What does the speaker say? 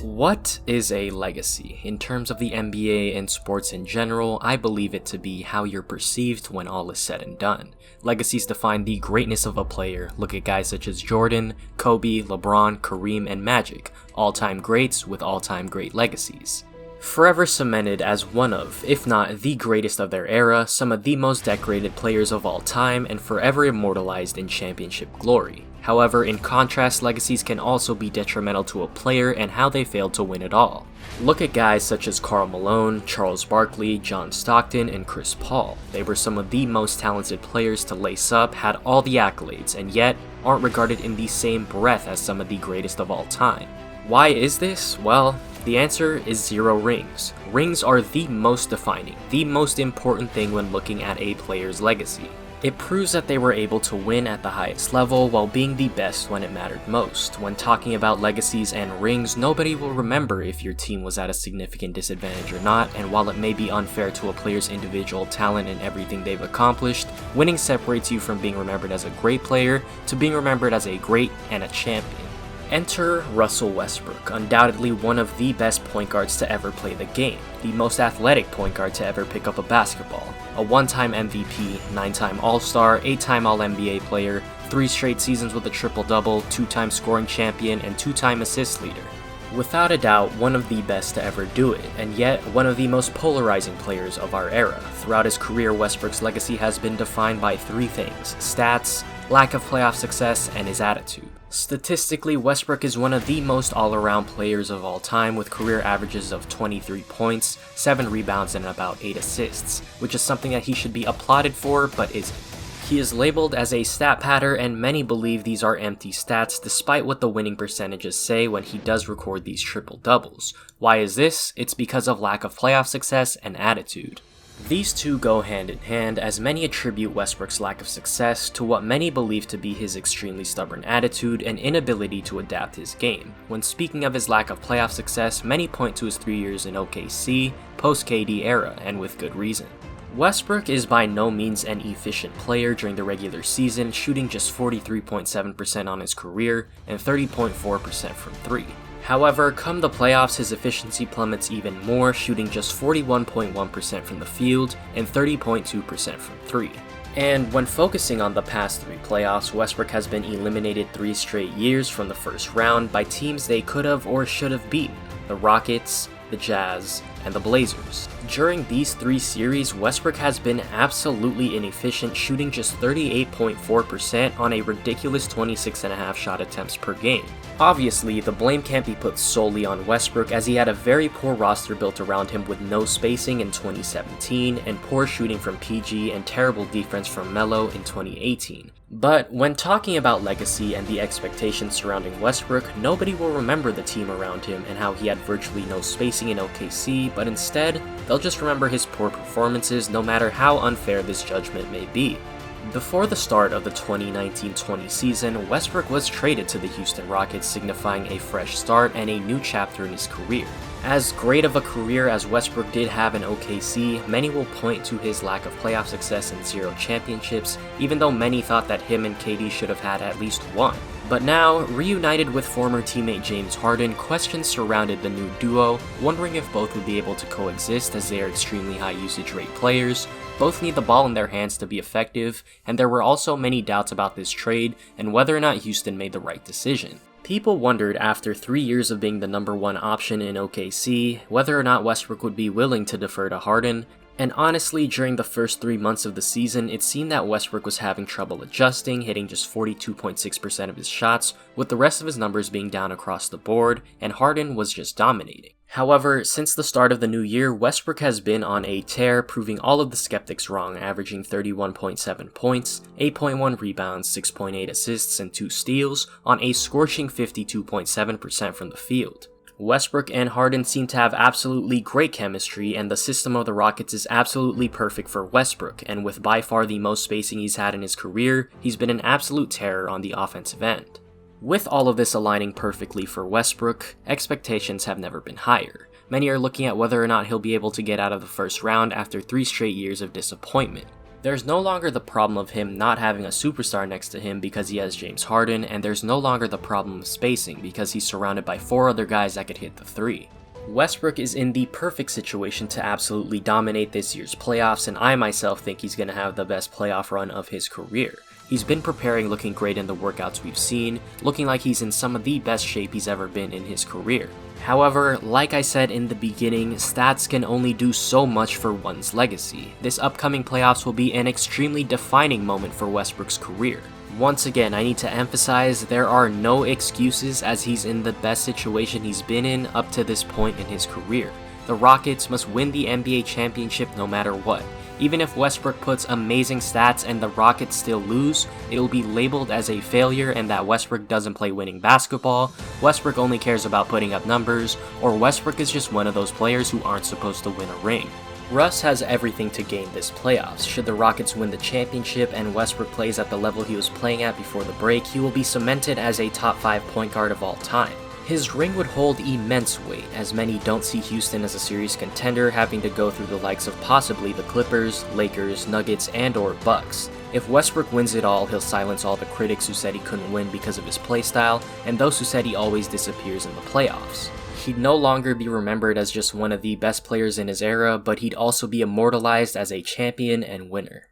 What is a legacy? In terms of the NBA and sports in general, I believe it to be how you're perceived when all is said and done. Legacies define the greatness of a player. Look at guys such as Jordan, Kobe, LeBron, Kareem, and Magic, all-time greats with all-time great legacies. Forever cemented as one of, if not the greatest of their era, some of the most decorated players of all time, and forever immortalized in championship glory. However, in contrast, legacies can also be detrimental to a player and how they failed to win it all. Look at guys such as Karl Malone, Charles Barkley, John Stockton, and Chris Paul. They were some of the most talented players to lace up, had all the accolades, and yet aren't regarded in the same breath as some of the greatest of all time. Why is this? Well, the answer is 0 rings. Rings are the most defining, the most important thing when looking at a player's legacy. It proves that they were able to win at the highest level while being the best when it mattered most. When talking about legacies and rings, nobody will remember if your team was at a significant disadvantage or not, and while it may be unfair to a player's individual talent and everything they've accomplished, winning separates you from being remembered as a great player to being remembered as a great and a champion. Enter Russell Westbrook, undoubtedly one of the best point guards to ever play the game, the most athletic point guard to ever pick up a basketball, a 1-time MVP, 9-time All-Star, 8-time All-NBA player, 3 straight seasons with a triple-double, 2-time scoring champion, and 2-time assist leader. Without a doubt, one of the best to ever do it, and yet one of the most polarizing players of our era. Throughout his career, Westbrook's legacy has been defined by 3 things: stats, lack of playoff success, and his attitude. Statistically, Westbrook is one of the most all-around players of all time with career averages of 23 points, 7 rebounds, and about 8 assists, which is something that he should be applauded for, but isn't. He is labeled as a stat padder, and many believe these are empty stats despite what the winning percentages say when he does record these triple-doubles. Why is this? It's because of lack of playoff success and attitude. These two go hand in hand, as many attribute Westbrook's lack of success to what many believe to be his extremely stubborn attitude and inability to adapt his game. When speaking of his lack of playoff success, many point to his 3 years in OKC, post-KD era, and with good reason. Westbrook is by no means an efficient player during the regular season, shooting just 43.7% on his career and 30.4% from 3. However, come the playoffs, his efficiency plummets even more, shooting just 41.1% from the field and 30.2% from 3. And when focusing on the past 3 playoffs, Westbrook has been eliminated 3 straight years from the first round by teams they could have or should have beaten: the Rockets, the Jazz, and the Blazers. During these 3 series, Westbrook has been absolutely inefficient, shooting just 38.4% on a ridiculous 26.5 shot attempts per game. Obviously, the blame can't be put solely on Westbrook, as he had a very poor roster built around him with no spacing in 2017, and poor shooting from PG and terrible defense from Melo in 2018. But when talking about legacy and the expectations surrounding Westbrook, nobody will remember the team around him and how he had virtually no spacing in OKC, but instead, they'll just remember his poor performances no matter how unfair this judgment may be. Before the start of the 2019-20 season, Westbrook was traded to the Houston Rockets, signifying a fresh start and a new chapter in his career. As great of a career as Westbrook did have in OKC, many will point to his lack of playoff success and 0 championships, even though many thought that him and KD should have had at least 1. But now, reunited with former teammate James Harden, questions surrounded the new duo, wondering if both would be able to coexist as they are extremely high usage rate players. Both need the ball in their hands to be effective, and there were also many doubts about this trade and whether or not Houston made the right decision. People wondered, after 3 years of being the number 1 option in OKC, whether or not Westbrook would be willing to defer to Harden, and honestly, during the first 3 months of the season, it seemed that Westbrook was having trouble adjusting, hitting just 42.6% of his shots, with the rest of his numbers being down across the board, and Harden was just dominating. However, since the start of the new year, Westbrook has been on a tear, proving all of the skeptics wrong, averaging 31.7 points, 8.1 rebounds, 6.8 assists, and 2 steals, on a scorching 52.7% from the field. Westbrook and Harden seem to have absolutely great chemistry, and the system of the Rockets is absolutely perfect for Westbrook, and with by far the most spacing he's had in his career, he's been an absolute terror on the offensive end. With all of this aligning perfectly for Westbrook, expectations have never been higher. Many are looking at whether or not he'll be able to get out of the first round after 3 straight years of disappointment. There's no longer the problem of him not having a superstar next to him because he has James Harden, and there's no longer the problem of spacing because he's surrounded by 4 other guys that could hit the 3. Westbrook is in the perfect situation to absolutely dominate this year's playoffs, and I myself think he's going to have the best playoff run of his career. He's been preparing, looking great in the workouts we've seen, looking like he's in some of the best shape he's ever been in his career. However, like I said in the beginning, stats can only do so much for one's legacy. This upcoming playoffs will be an extremely defining moment for Westbrook's career. Once again, I need to emphasize there are no excuses as he's in the best situation he's been in up to this point in his career. The Rockets must win the NBA championship no matter what. Even if Westbrook puts amazing stats and the Rockets still lose, it'll be labeled as a failure and that Westbrook doesn't play winning basketball, Westbrook only cares about putting up numbers, or Westbrook is just one of those players who aren't supposed to win a ring. Russ has everything to gain this playoffs. Should the Rockets win the championship and Westbrook plays at the level he was playing at before the break, he will be cemented as a top 5 point guard of all time. His ring would hold immense weight, as many don't see Houston as a serious contender, having to go through the likes of possibly the Clippers, Lakers, Nuggets, and or Bucks. If Westbrook wins it all, he'll silence all the critics who said he couldn't win because of his playstyle, and those who said he always disappears in the playoffs. He'd no longer be remembered as just one of the best players in his era, but he'd also be immortalized as a champion and winner.